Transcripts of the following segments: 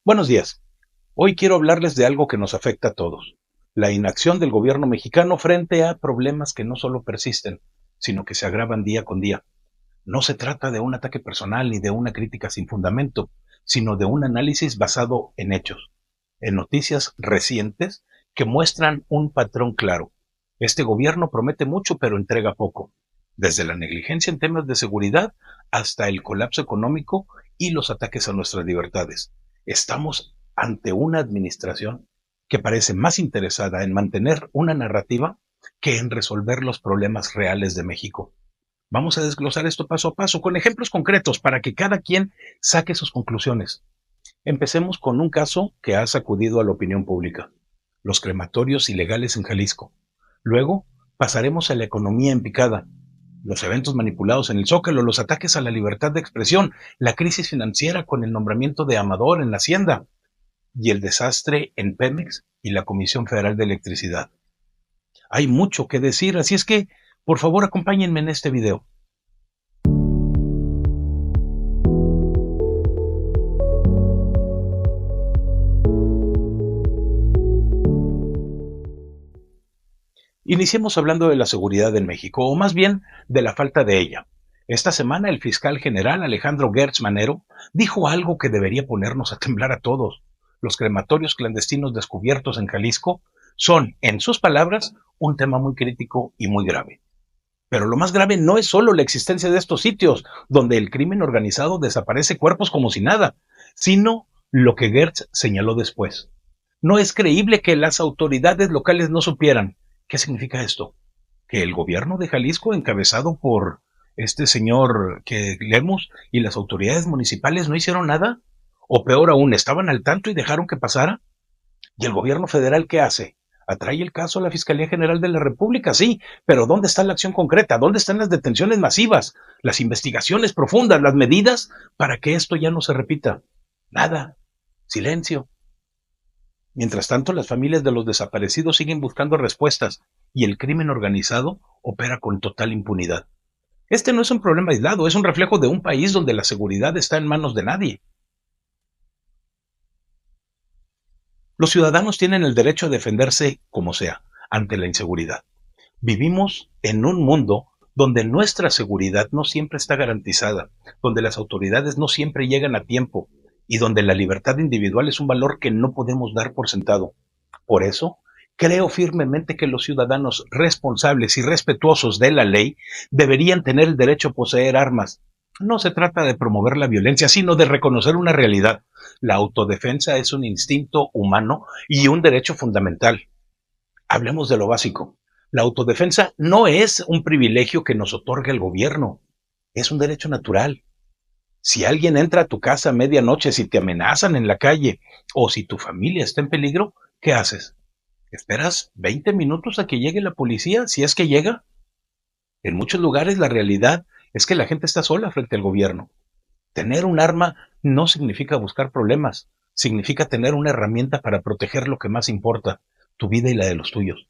Buenos días. Hoy quiero hablarles de algo que nos afecta a todos: la inacción del gobierno mexicano frente a problemas que no solo persisten, sino que se agravan día con día. No se trata de un ataque personal ni de una crítica sin fundamento, sino de un análisis basado en hechos, en noticias recientes que muestran un patrón claro. Este gobierno promete mucho pero entrega poco, desde la negligencia en temas de seguridad hasta el colapso económico y los ataques a nuestras libertades. Estamos ante una administración que parece más interesada en mantener una narrativa que en resolver los problemas reales de México. Vamos a desglosar esto paso a paso con ejemplos concretos para que cada quien saque sus conclusiones. Empecemos con un caso que ha sacudido a la opinión pública: los crematorios ilegales en Jalisco. Luego pasaremos a la economía en picada, los eventos manipulados en el Zócalo, los ataques a la libertad de expresión, la crisis financiera con el nombramiento de Amador en la Hacienda y el desastre en Pemex y la Comisión Federal de Electricidad. Hay mucho que decir, así es que, por favor, acompáñenme en este video. Iniciemos hablando de la seguridad en México, o más bien de la falta de ella. Esta semana el fiscal general Alejandro Gertz Manero dijo algo que debería ponernos a temblar a todos. Los crematorios clandestinos descubiertos en Jalisco son, en sus palabras, un tema muy crítico y muy grave. Pero lo más grave no es solo la existencia de estos sitios, donde el crimen organizado desaparece cuerpos como si nada, sino lo que Gertz señaló después. No es creíble que las autoridades locales no supieran. ¿Qué significa esto? ¿Que el gobierno de Jalisco, encabezado por este señor que Lemus, y las autoridades municipales no hicieron nada? ¿O peor aún, estaban al tanto y dejaron que pasara? ¿Y el gobierno federal qué hace? ¿Atrae el caso a la Fiscalía General de la República? Sí, pero ¿dónde está la acción concreta? ¿Dónde están las detenciones masivas, las investigaciones profundas, las medidas para que esto ya no se repita? Nada. Silencio. Mientras tanto, las familias de los desaparecidos siguen buscando respuestas y el crimen organizado opera con total impunidad. Este no es un problema aislado, es un reflejo de un país donde la seguridad está en manos de nadie. Los ciudadanos tienen el derecho a defenderse como sea ante la inseguridad. Vivimos en un mundo donde nuestra seguridad no siempre está garantizada, donde las autoridades no siempre llegan a tiempo y donde la libertad individual es un valor que no podemos dar por sentado. Por eso, creo firmemente que los ciudadanos responsables y respetuosos de la ley deberían tener el derecho a poseer armas. No se trata de promover la violencia, sino de reconocer una realidad: la autodefensa es un instinto humano y un derecho fundamental. Hablemos de lo básico. La autodefensa no es un privilegio que nos otorga el gobierno, es un derecho natural. Si alguien entra a tu casa a medianoche, si te amenazan en la calle o si tu familia está en peligro, ¿qué haces? ¿Esperas 20 minutos a que llegue la policía, si es que llega? En muchos lugares la realidad es que la gente está sola frente al gobierno. Tener un arma no significa buscar problemas, significa tener una herramienta para proteger lo que más importa: tu vida y la de los tuyos.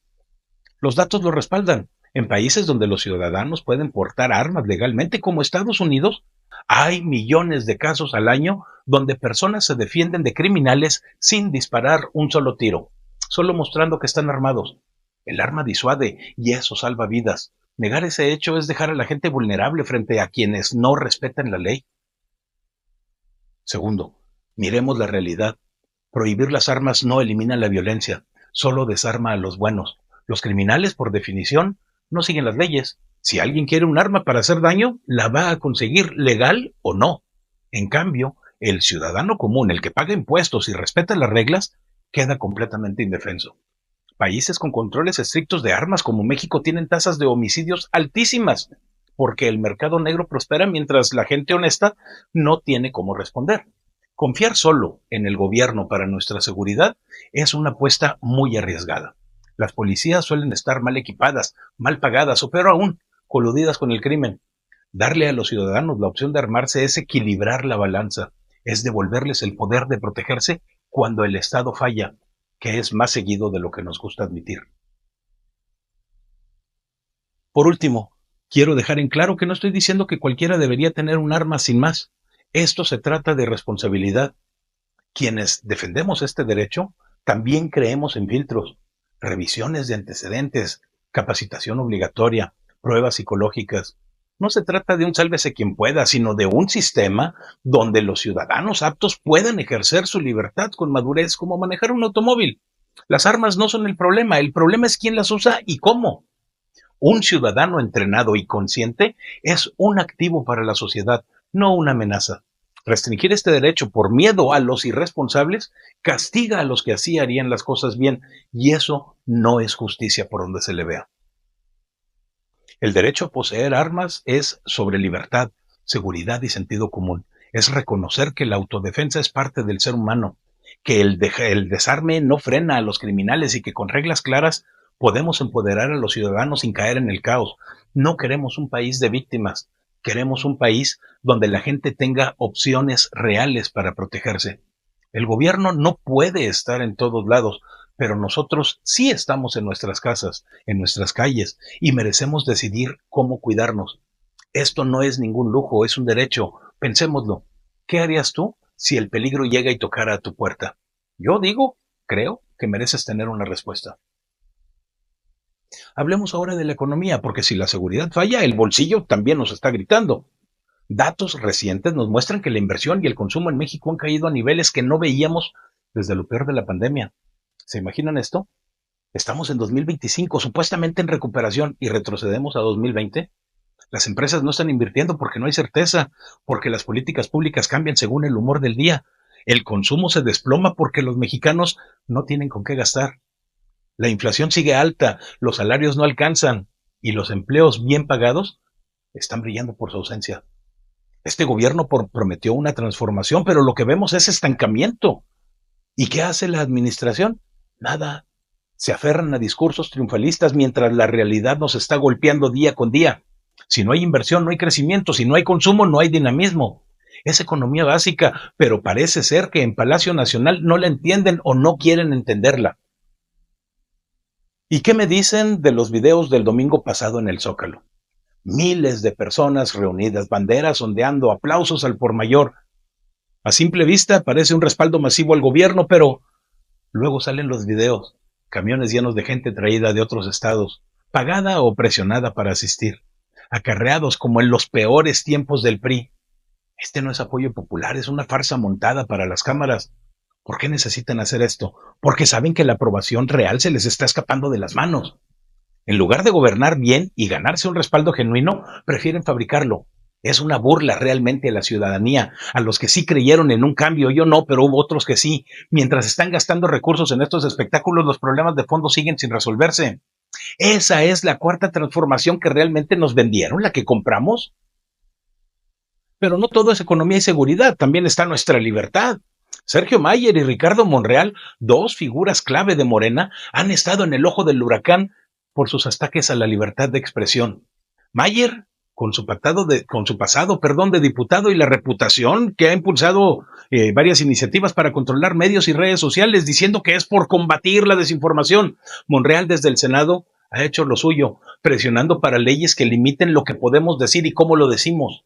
Los datos lo respaldan. En países donde los ciudadanos pueden portar armas legalmente, como Estados Unidos, hay millones de casos al año donde personas se defienden de criminales sin disparar un solo tiro, solo mostrando que están armados. El arma disuade y eso salva vidas. Negar ese hecho es dejar a la gente vulnerable frente a quienes no respetan la ley. Segundo, miremos la realidad. Prohibir las armas no elimina la violencia, solo desarma a los buenos. Los criminales, por definición, no siguen las leyes. Si alguien quiere un arma para hacer daño, la va a conseguir, legal o no. En cambio, el ciudadano común, el que paga impuestos y respeta las reglas, queda completamente indefenso. Países con controles estrictos de armas como México tienen tasas de homicidios altísimas, porque el mercado negro prospera mientras la gente honesta no tiene cómo responder. Confiar solo en el gobierno para nuestra seguridad es una apuesta muy arriesgada. Las policías suelen estar mal equipadas, mal pagadas o peor aún, coludidas con el crimen. Darle a los ciudadanos la opción de armarse es equilibrar la balanza, es devolverles el poder de protegerse cuando el Estado falla, que es más seguido de lo que nos gusta admitir. Por último, quiero dejar en claro que no estoy diciendo que cualquiera debería tener un arma sin más. Esto se trata de responsabilidad. Quienes defendemos este derecho también creemos en filtros, revisiones de antecedentes, capacitación obligatoria, pruebas psicológicas. No se trata de un sálvese quien pueda, sino de un sistema donde los ciudadanos aptos puedan ejercer su libertad con madurez, como manejar un automóvil. Las armas no son el problema es quién las usa y cómo. Un ciudadano entrenado y consciente es un activo para la sociedad, no una amenaza. Restringir este derecho por miedo a los irresponsables castiga a los que así harían las cosas bien, y eso no es justicia por donde se le vea. El derecho a poseer armas es sobre libertad, seguridad y sentido común. Es reconocer que la autodefensa es parte del ser humano, que el desarme no frena a los criminales y que con reglas claras podemos empoderar a los ciudadanos sin caer en el caos. No queremos un país de víctimas, queremos un país donde la gente tenga opciones reales para protegerse. El gobierno no puede estar en todos lados, pero nosotros sí estamos en nuestras casas, en nuestras calles, y merecemos decidir cómo cuidarnos. Esto no es ningún lujo, es un derecho. Pensémoslo. ¿Qué harías tú si el peligro llega y tocara a tu puerta? Yo digo, creo que mereces tener una respuesta. Hablemos ahora de la economía, porque si la seguridad falla, el bolsillo también nos está gritando. Datos recientes nos muestran que la inversión y el consumo en México han caído a niveles que no veíamos desde lo peor de la pandemia. ¿Se imaginan esto? Estamos en 2025, supuestamente en recuperación, y retrocedemos a 2020. Las empresas no están invirtiendo porque no hay certeza, porque las políticas públicas cambian según el humor del día. El consumo se desploma porque los mexicanos no tienen con qué gastar. La inflación sigue alta, los salarios no alcanzan y los empleos bien pagados están brillando por su ausencia. Este gobierno prometió una transformación, pero lo que vemos es estancamiento. ¿Y qué hace la administración? Nada. Se aferran a discursos triunfalistas mientras la realidad nos está golpeando día con día. Si no hay inversión, no hay crecimiento. Si no hay consumo, no hay dinamismo. Es economía básica, pero parece ser que en Palacio Nacional no la entienden o no quieren entenderla. ¿Y qué me dicen de los videos del domingo pasado en el Zócalo? Miles de personas reunidas, banderas ondeando, aplausos al por mayor. A simple vista parece un respaldo masivo al gobierno, pero luego salen los videos, camiones llenos de gente traída de otros estados, pagada o presionada para asistir, acarreados como en los peores tiempos del PRI. Este no es apoyo popular, es una farsa montada para las cámaras. ¿Por qué necesitan hacer esto? Porque saben que la aprobación real se les está escapando de las manos. En lugar de gobernar bien y ganarse un respaldo genuino, prefieren fabricarlo. Es una burla realmente a la ciudadanía, a los que sí creyeron en un cambio. Yo no, pero hubo otros que sí. Mientras están gastando recursos en estos espectáculos, los problemas de fondo siguen sin resolverse. Esa es la cuarta transformación que realmente nos vendieron, la que compramos. Pero no todo es economía y seguridad, también está nuestra libertad. Sergio Mayer y Ricardo Monreal, dos figuras clave de Morena, han estado en el ojo del huracán por sus ataques a la libertad de expresión. Mayer, con su pasado de diputado y la reputación que ha impulsado varias iniciativas para controlar medios y redes sociales, diciendo que es por combatir la desinformación. Monreal desde el Senado ha hecho lo suyo, presionando para leyes que limiten lo que podemos decir y cómo lo decimos.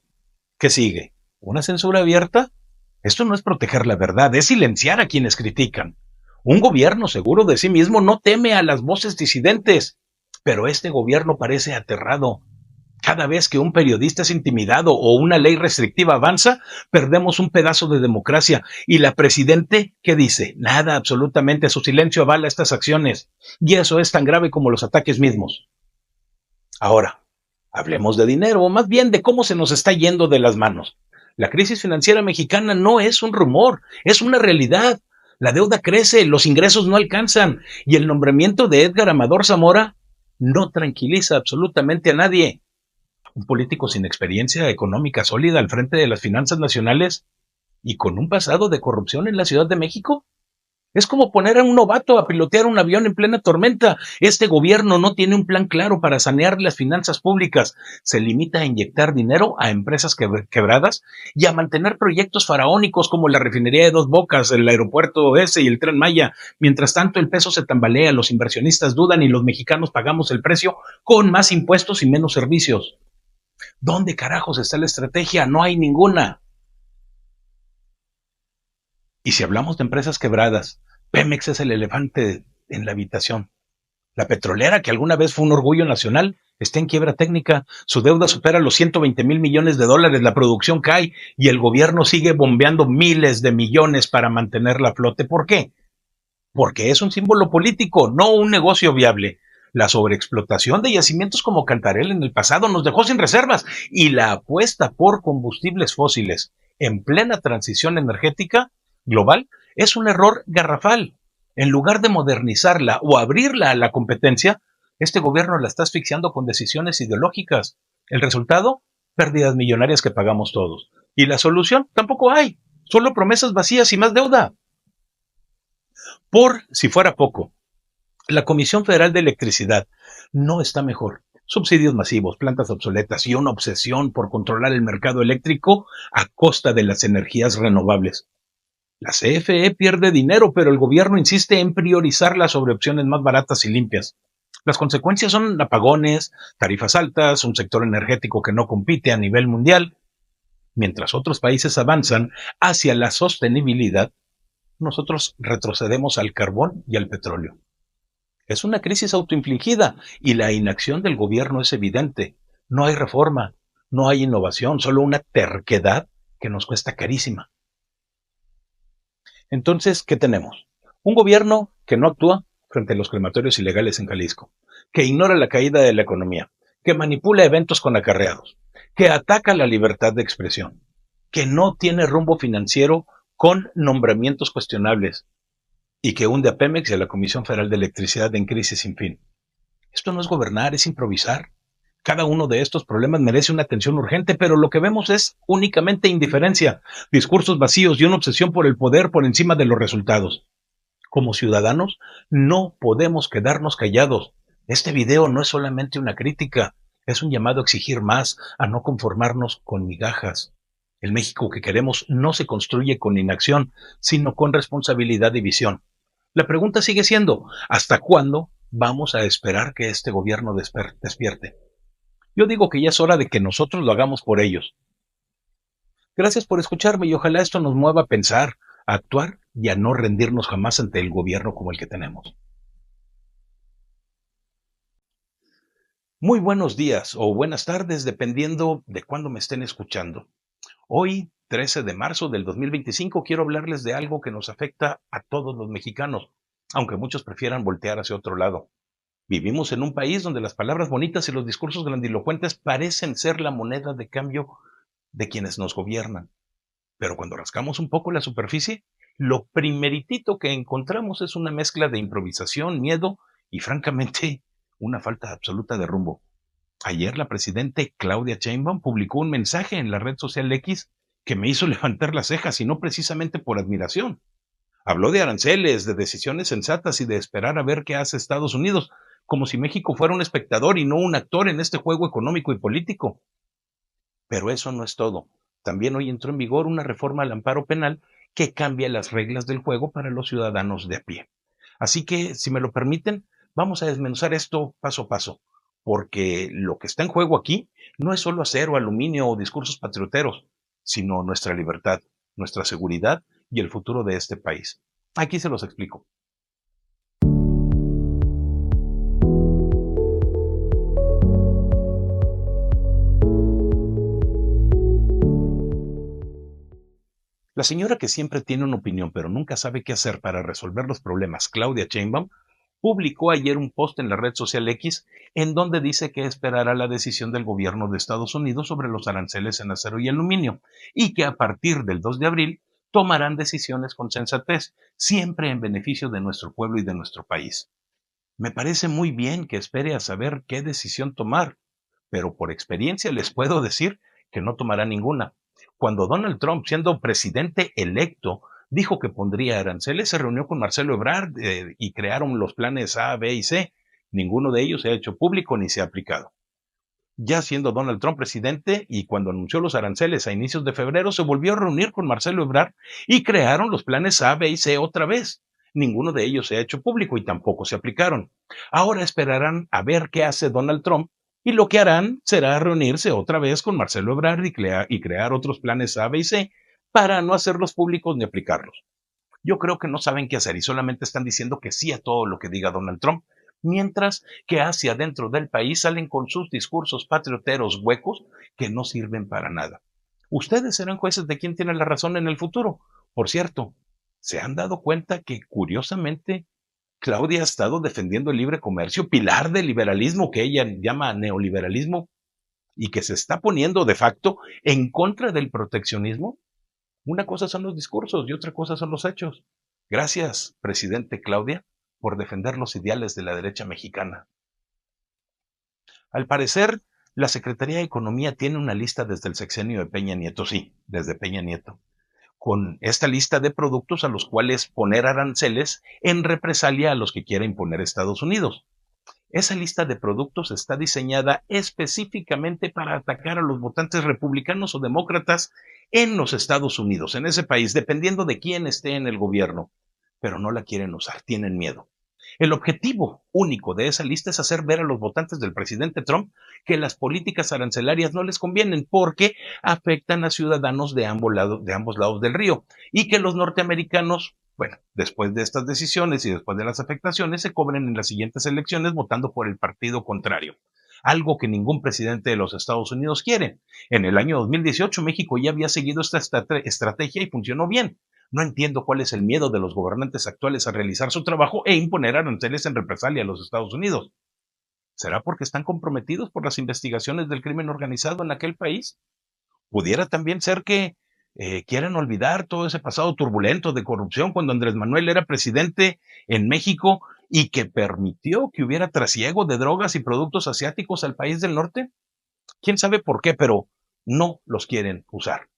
¿Qué sigue? ¿Una censura abierta? Esto no es proteger la verdad, es silenciar a quienes critican. Un gobierno seguro de sí mismo no teme a las voces disidentes, pero este gobierno parece aterrado. Cada vez que un periodista es intimidado o una ley restrictiva avanza, perdemos un pedazo de democracia. ¿Y la presidente qué dice? Nada, absolutamente. Su silencio avala estas acciones. Y eso es tan grave como los ataques mismos. Ahora, hablemos de dinero, o más bien de cómo se nos está yendo de las manos. La crisis financiera mexicana no es un rumor, es una realidad. La deuda crece, los ingresos no alcanzan y el nombramiento de Edgar Amador Zamora no tranquiliza absolutamente a nadie. Un político sin experiencia económica sólida al frente de las finanzas nacionales y con un pasado de corrupción en la Ciudad de México. Es como poner a un novato a pilotear un avión en plena tormenta. Este gobierno no tiene un plan claro para sanear las finanzas públicas. Se limita a inyectar dinero a empresas quebradas y a mantener proyectos faraónicos como la refinería de Dos Bocas, el aeropuerto ese y el Tren Maya. Mientras tanto, el peso se tambalea, los inversionistas dudan y los mexicanos pagamos el precio con más impuestos y menos servicios. ¿Dónde carajos está la estrategia? No hay ninguna. Y si hablamos de empresas quebradas, Pemex es el elefante en la habitación. La petrolera, que alguna vez fue un orgullo nacional, está en quiebra técnica. Su deuda supera los 120 mil millones de dólares. La producción cae y el gobierno sigue bombeando miles de millones para mantenerla a flote. ¿Por qué? Porque es un símbolo político, no un negocio viable. La sobreexplotación de yacimientos como Cantarell en el pasado nos dejó sin reservas y la apuesta por combustibles fósiles en plena transición energética global es un error garrafal. En lugar de modernizarla o abrirla a la competencia, este gobierno la está asfixiando con decisiones ideológicas. El resultado, pérdidas millonarias que pagamos todos. Y la solución, tampoco hay. Solo promesas vacías y más deuda. Por si fuera poco, la Comisión Federal de Electricidad no está mejor. Subsidios masivos, plantas obsoletas y una obsesión por controlar el mercado eléctrico a costa de las energías renovables. La CFE pierde dinero, pero el gobierno insiste en priorizarla sobre opciones más baratas y limpias. Las consecuencias son apagones, tarifas altas, un sector energético que no compite a nivel mundial. Mientras otros países avanzan hacia la sostenibilidad, nosotros retrocedemos al carbón y al petróleo. Es una crisis autoinfligida y la inacción del gobierno es evidente. No hay reforma, no hay innovación, solo una terquedad que nos cuesta carísima. Entonces, ¿qué tenemos? Un gobierno que no actúa frente a los crematorios ilegales en Jalisco, que ignora la caída de la economía, que manipula eventos con acarreados, que ataca la libertad de expresión, que no tiene rumbo financiero con nombramientos cuestionables y que hunde a Pemex y a la Comisión Federal de Electricidad en crisis sin fin. Esto no es gobernar, es improvisar. Cada uno de estos problemas merece una atención urgente, pero lo que vemos es únicamente indiferencia, discursos vacíos y una obsesión por el poder por encima de los resultados. Como ciudadanos, no podemos quedarnos callados. Este video no es solamente una crítica, es un llamado a exigir más, a no conformarnos con migajas. El México que queremos no se construye con inacción, sino con responsabilidad y visión. La pregunta sigue siendo, ¿hasta cuándo vamos a esperar que este gobierno despierte? Yo digo que ya es hora de que nosotros lo hagamos por ellos. Gracias por escucharme y ojalá esto nos mueva a pensar, a actuar y a no rendirnos jamás ante el gobierno como el que tenemos. Muy buenos días o buenas tardes, dependiendo de cuándo me estén escuchando. Hoy, 13 de marzo del 2025, quiero hablarles de algo que nos afecta a todos los mexicanos, aunque muchos prefieran voltear hacia otro lado. Vivimos en un país donde las palabras bonitas y los discursos grandilocuentes parecen ser la moneda de cambio de quienes nos gobiernan. Pero cuando rascamos un poco la superficie, lo primeritito que encontramos es una mezcla de improvisación, miedo y, francamente, una falta absoluta de rumbo. Ayer la presidenta Claudia Sheinbaum publicó un mensaje en la red social X que me hizo levantar las cejas y no precisamente por admiración. Habló de aranceles, de decisiones sensatas y de esperar a ver qué hace Estados Unidos, como si México fuera un espectador y no un actor en este juego económico y político. Pero eso no es todo. También hoy entró en vigor una reforma al amparo penal que cambia las reglas del juego para los ciudadanos de a pie. Así que, si me lo permiten, vamos a desmenuzar esto paso a paso, porque lo que está en juego aquí no es solo acero, aluminio o discursos patrioteros, sino nuestra libertad, nuestra seguridad y el futuro de este país. Aquí se los explico. La señora que siempre tiene una opinión pero nunca sabe qué hacer para resolver los problemas, Claudia Sheinbaum, publicó ayer un post en la red social X en donde dice que esperará la decisión del gobierno de Estados Unidos sobre los aranceles en acero y aluminio y que a partir del 2 de abril tomarán decisiones con sensatez, siempre en beneficio de nuestro pueblo y de nuestro país. Me parece muy bien que espere a saber qué decisión tomar, pero por experiencia les puedo decir que no tomará ninguna. Cuando Donald Trump, siendo presidente electo, dijo que pondría aranceles, se reunió con Marcelo Ebrard y crearon los planes A, B y C. Ninguno de ellos se ha hecho público ni se ha aplicado. Ya siendo Donald Trump presidente y cuando anunció los aranceles a inicios de febrero, se volvió a reunir con Marcelo Ebrard y crearon los planes A, B y C otra vez. Ninguno de ellos se ha hecho público y tampoco se aplicaron. Ahora esperarán a ver qué hace Donald Trump y lo que harán será reunirse otra vez con Marcelo Ebrard y crear otros planes A, B y C para no hacerlos públicos ni aplicarlos. Yo creo que no saben qué hacer y solamente están diciendo que sí a todo lo que diga Donald Trump, mientras que hacia adentro del país salen con sus discursos patrioteros huecos que no sirven para nada. Ustedes serán jueces de quién tiene la razón en el futuro. Por cierto, ¿se han dado cuenta que, curiosamente, Claudia ha estado defendiendo el libre comercio, pilar del liberalismo que ella llama neoliberalismo, y que se está poniendo de facto en contra del proteccionismo? Una cosa son los discursos y otra cosa son los hechos. Gracias, presidente Claudia, por defender los ideales de la derecha mexicana. Al parecer, la Secretaría de Economía tiene una lista desde el sexenio de Peña Nieto, sí, desde Peña Nieto, con esta lista de productos a los cuales poner aranceles en represalia a los que quiera imponer Estados Unidos. Esa lista de productos está diseñada específicamente para atacar a los votantes republicanos o demócratas en los Estados Unidos, en ese país, dependiendo de quién esté en el gobierno. Pero no la quieren usar, tienen miedo. El objetivo único de esa lista es hacer ver a los votantes del presidente Trump que las políticas arancelarias no les convienen porque afectan a ciudadanos de ambos lados del río y que los norteamericanos, bueno, después de estas decisiones y después de las afectaciones, se cobren en las siguientes elecciones votando por el partido contrario. Algo que ningún presidente de los Estados Unidos quiere. En el año 2018 México ya había seguido esta estrategia y funcionó bien. No entiendo cuál es el miedo de los gobernantes actuales a realizar su trabajo e imponer aranceles en represalia a los Estados Unidos. ¿Será porque están comprometidos por las investigaciones del crimen organizado en aquel país? Pudiera también ser que quieran olvidar todo ese pasado turbulento de corrupción cuando Andrés Manuel era presidente en México y que permitió que hubiera trasiego de drogas y productos asiáticos al país del norte. ¿Quién sabe por qué? Pero no los quieren usar.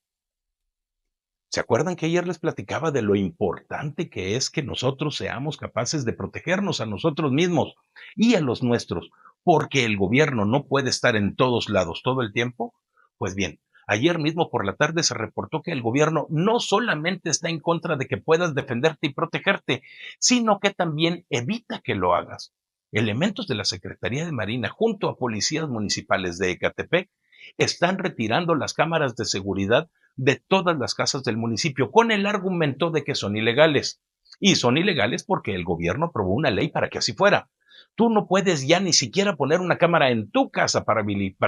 ¿Se acuerdan que ayer les platicaba de lo importante que es que nosotros seamos capaces de protegernos a nosotros mismos y a los nuestros? Porque el gobierno no puede estar en todos lados todo el tiempo. Pues bien, ayer mismo por la tarde se reportó que el gobierno no solamente está en contra de que puedas defenderte y protegerte, sino que también evita que lo hagas. Elementos de la Secretaría de Marina junto a policías municipales de Ecatepec están retirando las cámaras de seguridad de todas las casas del municipio con el argumento de que son ilegales. Y son ilegales porque el gobierno aprobó una ley para que así fuera. Tú no puedes ya ni siquiera poner una cámara en tu casa para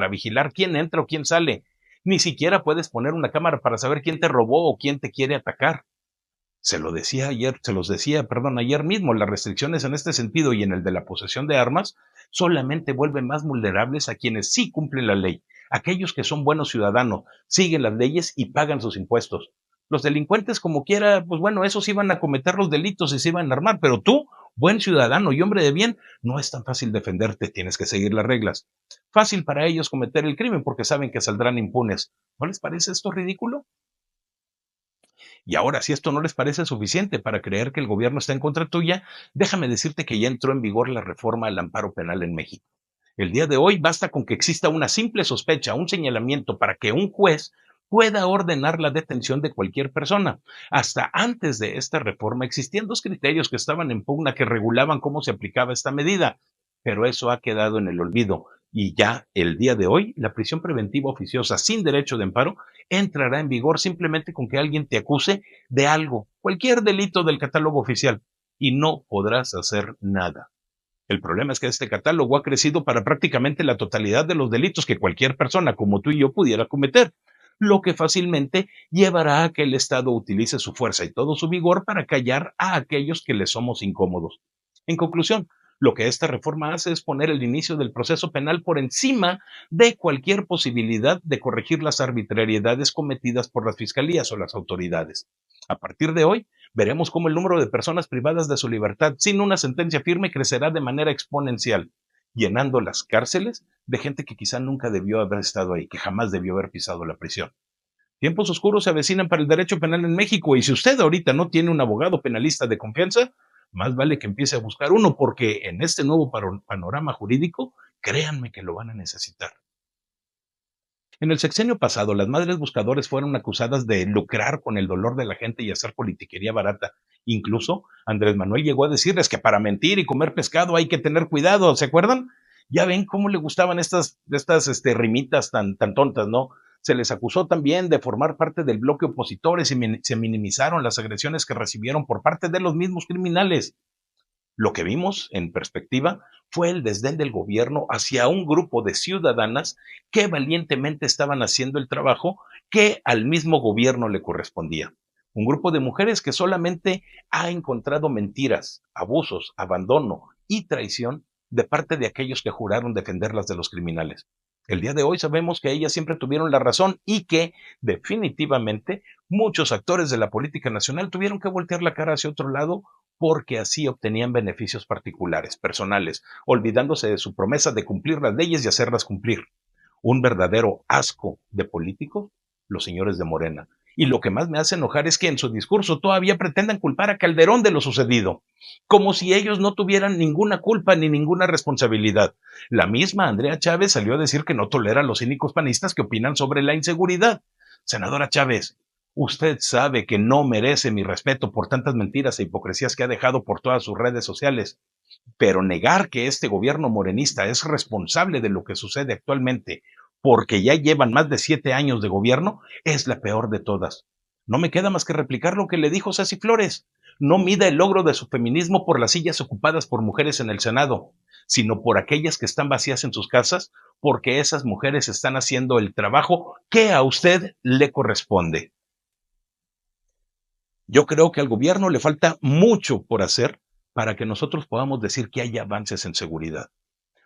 vigilar quién entra o quién sale. Ni siquiera puedes poner una cámara para saber quién te robó o quién te quiere atacar. Ayer mismo, las restricciones en este sentido y en el de la posesión de armas solamente vuelven más vulnerables a quienes sí cumplen la ley, aquellos que son buenos ciudadanos, siguen las leyes y pagan sus impuestos. Los delincuentes, como quiera, pues bueno, esos iban a cometer los delitos y se iban a armar, pero tú, buen ciudadano y hombre de bien, no es tan fácil defenderte, tienes que seguir las reglas. Fácil para ellos cometer el crimen porque saben que saldrán impunes. ¿No les parece esto ridículo? Y ahora, si esto no les parece suficiente para creer que el gobierno está en contra tuya, déjame decirte que ya entró en vigor la reforma al amparo penal en México. El día de hoy basta con que exista una simple sospecha, un señalamiento para que un juez pueda ordenar la detención de cualquier persona. Hasta antes de esta reforma existían dos criterios que estaban en pugna que regulaban cómo se aplicaba esta medida, pero eso ha quedado en el olvido y ya el día de hoy la prisión preventiva oficiosa sin derecho de amparo entrará en vigor simplemente con que alguien te acuse de algo, cualquier delito del catálogo oficial, y no podrás hacer nada. El problema es que este catálogo ha crecido para prácticamente la totalidad de los delitos que cualquier persona como tú y yo pudiera cometer, lo que fácilmente llevará a que el Estado utilice su fuerza y todo su vigor para callar a aquellos que le somos incómodos. En conclusión, lo que esta reforma hace es poner el inicio del proceso penal por encima de cualquier posibilidad de corregir las arbitrariedades cometidas por las fiscalías o las autoridades. A partir de hoy, veremos cómo el número de personas privadas de su libertad sin una sentencia firme crecerá de manera exponencial, llenando las cárceles de gente que quizá nunca debió haber estado ahí, que jamás debió haber pisado la prisión. Tiempos oscuros se avecinan para el derecho penal en México y si usted ahorita no tiene un abogado penalista de confianza, más vale que empiece a buscar uno porque en este nuevo panorama jurídico, créanme que lo van a necesitar. En el sexenio pasado, las madres buscadores fueron acusadas de lucrar con el dolor de la gente y hacer politiquería barata. Incluso Andrés Manuel llegó a decirles que para mentir y comer pescado hay que tener cuidado, ¿se acuerdan? Ya ven cómo le gustaban estas rimitas tan tontas, ¿no? Se les acusó también de formar parte del bloque opositor y se minimizaron las agresiones que recibieron por parte de los mismos criminales. Lo que vimos, en perspectiva, fue el desdén del gobierno hacia un grupo de ciudadanas que valientemente estaban haciendo el trabajo que al mismo gobierno le correspondía. Un grupo de mujeres que solamente ha encontrado mentiras, abusos, abandono y traición de parte de aquellos que juraron defenderlas de los criminales. El día de hoy sabemos que ellas siempre tuvieron la razón y que, definitivamente, muchos actores de la política nacional tuvieron que voltear la cara hacia otro lado porque así obtenían beneficios particulares, personales, olvidándose de su promesa de cumplir las leyes y hacerlas cumplir. Un verdadero asco de políticos, los señores de Morena. Y lo que más me hace enojar es que en su discurso todavía pretendan culpar a Calderón de lo sucedido, como si ellos no tuvieran ninguna culpa ni ninguna responsabilidad. La misma Andrea Chávez salió a decir que no tolera a los cínicos panistas que opinan sobre la inseguridad. Senadora Chávez, usted sabe que no merece mi respeto por tantas mentiras e hipocresías que ha dejado por todas sus redes sociales, pero negar que este gobierno morenista es responsable de lo que sucede actualmente, porque ya llevan más de 7 años de gobierno, es la peor de todas. No me queda más que replicar lo que le dijo Ceci Flores. No mida el logro de su feminismo por las sillas ocupadas por mujeres en el Senado, sino por aquellas que están vacías en sus casas, porque esas mujeres están haciendo el trabajo que a usted le corresponde. Yo creo que al gobierno le falta mucho por hacer para que nosotros podamos decir que hay avances en seguridad.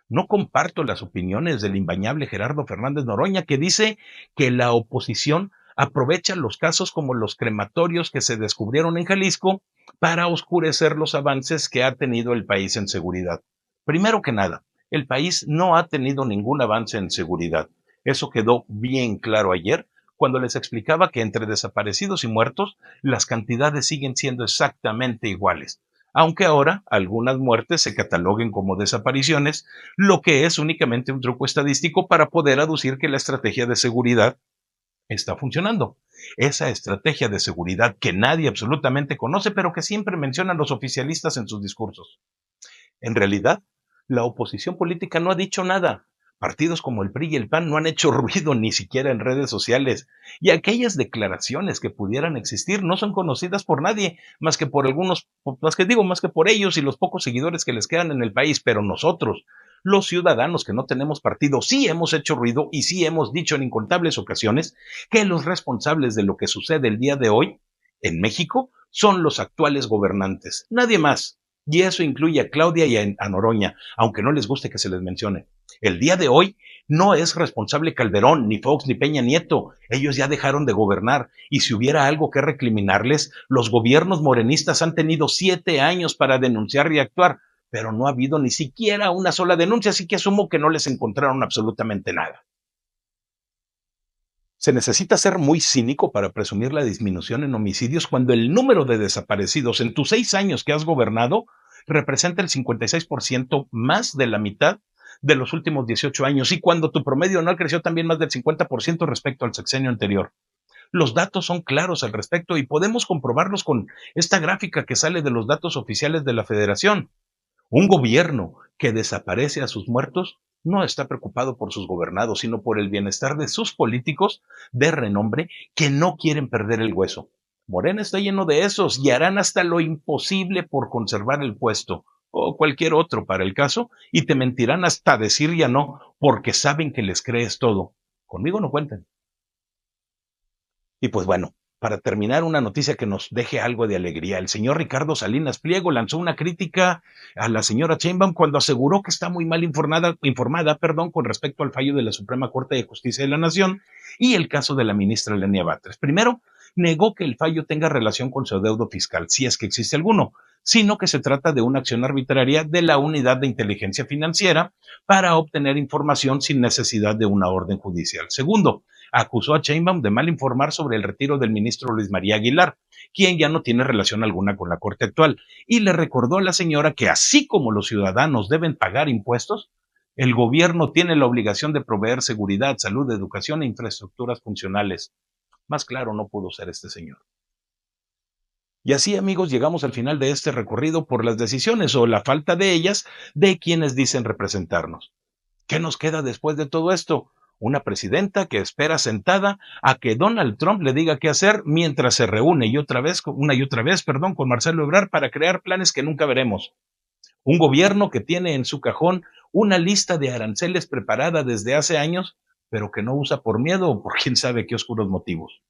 No comparto las opiniones del imbañable Gerardo Fernández Noroña, que dice que la oposición aprovecha los casos como los crematorios que se descubrieron en Jalisco para oscurecer los avances que ha tenido el país en seguridad. Primero que nada, el país no ha tenido ningún avance en seguridad. Eso quedó bien claro ayer cuando les explicaba que entre desaparecidos y muertos las cantidades siguen siendo exactamente iguales, aunque ahora algunas muertes se cataloguen como desapariciones, lo que es únicamente un truco estadístico para poder aducir que la estrategia de seguridad está funcionando. Esa estrategia de seguridad que nadie absolutamente conoce, pero que siempre mencionan los oficialistas en sus discursos. En realidad, la oposición política no ha dicho nada. Partidos como el PRI y el PAN no han hecho ruido ni siquiera en redes sociales, y aquellas declaraciones que pudieran existir no son conocidas por nadie, más que por algunos, más que por ellos y los pocos seguidores que les quedan en el país, pero nosotros, los ciudadanos que no tenemos partido, sí hemos hecho ruido y sí hemos dicho en incontables ocasiones que los responsables de lo que sucede el día de hoy en México son los actuales gobernantes, nadie más. Y eso incluye a Claudia y a Noroña, aunque no les guste que se les mencione. El día de hoy no es responsable Calderón, ni Fox, ni Peña Nieto. Ellos ya dejaron de gobernar. Y si hubiera algo que recriminarles, los gobiernos morenistas han tenido 7 años para denunciar y actuar, pero no ha habido ni siquiera una sola denuncia, así que asumo que no les encontraron absolutamente nada. Se necesita ser muy cínico para presumir la disminución en homicidios cuando el número de desaparecidos en tus 6 años que has gobernado representa el 56% más de la mitad de los últimos 18 años y cuando tu promedio anual creció también más del 50% respecto al sexenio anterior. Los datos son claros al respecto y podemos comprobarlos con esta gráfica que sale de los datos oficiales de la Federación. Un gobierno que desaparece a sus muertos no está preocupado por sus gobernados, sino por el bienestar de sus políticos de renombre que no quieren perder el hueso. Morena está lleno de esos y harán hasta lo imposible por conservar el puesto o cualquier otro para el caso y te mentirán hasta decir ya no porque saben que les crees todo. Conmigo no cuenten. Y pues bueno, para terminar, una noticia que nos deje algo de alegría. El señor Ricardo Salinas Pliego lanzó una crítica a la señora Sheinbaum cuando aseguró que está muy mal informada, con respecto al fallo de la Suprema Corte de Justicia de la Nación y el caso de la ministra Lenia Batres. Primero, negó que el fallo tenga relación con su adeudo fiscal, si es que existe alguno, sino que se trata de una acción arbitraria de la Unidad de Inteligencia Financiera para obtener información sin necesidad de una orden judicial. Segundo, acusó a Sheinbaum de mal informar sobre el retiro del ministro Luis María Aguilar, quien ya no tiene relación alguna con la Corte actual, y le recordó a la señora que así como los ciudadanos deben pagar impuestos, el gobierno tiene la obligación de proveer seguridad, salud, educación e infraestructuras funcionales. Más claro no pudo ser este señor. Y así, amigos, llegamos al final de este recorrido por las decisiones o la falta de ellas de quienes dicen representarnos. ¿Qué nos queda después de todo esto? Una presidenta que espera sentada a que Donald Trump le diga qué hacer mientras se reúne una y otra vez, con Marcelo Ebrard para crear planes que nunca veremos. Un gobierno que tiene en su cajón una lista de aranceles preparada desde hace años, pero que no usa por miedo o por quién sabe qué oscuros motivos.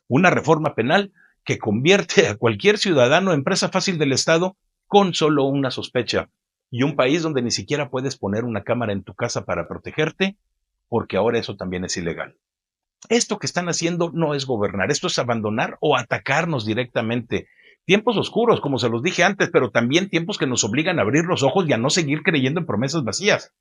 Una reforma penal que convierte a cualquier ciudadano en presa fácil del Estado con solo una sospecha. Y un país donde ni siquiera puedes poner una cámara en tu casa para protegerte, porque ahora eso también es ilegal. Esto que están haciendo no es gobernar, esto es abandonar o atacarnos directamente. Tiempos oscuros, como se los dije antes, pero también tiempos que nos obligan a abrir los ojos y a no seguir creyendo en promesas vacías.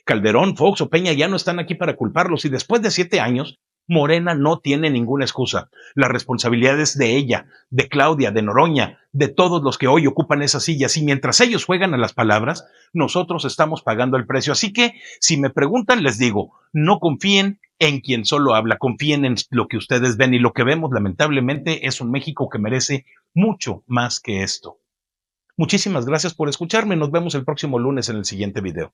Calderón, Fox o Peña ya no están aquí para culparlos y después de 7 años, Morena no tiene ninguna excusa. La responsabilidad es de ella, de Claudia, de Noroña, de todos los que hoy ocupan esas sillas y mientras ellos juegan a las palabras, nosotros estamos pagando el precio. Así que, si me preguntan, les digo, no confíen en quien solo habla, confíen en lo que ustedes ven y lo que vemos lamentablemente es un México que merece mucho más que esto. Muchísimas gracias por escucharme, nos vemos el próximo lunes en el siguiente video.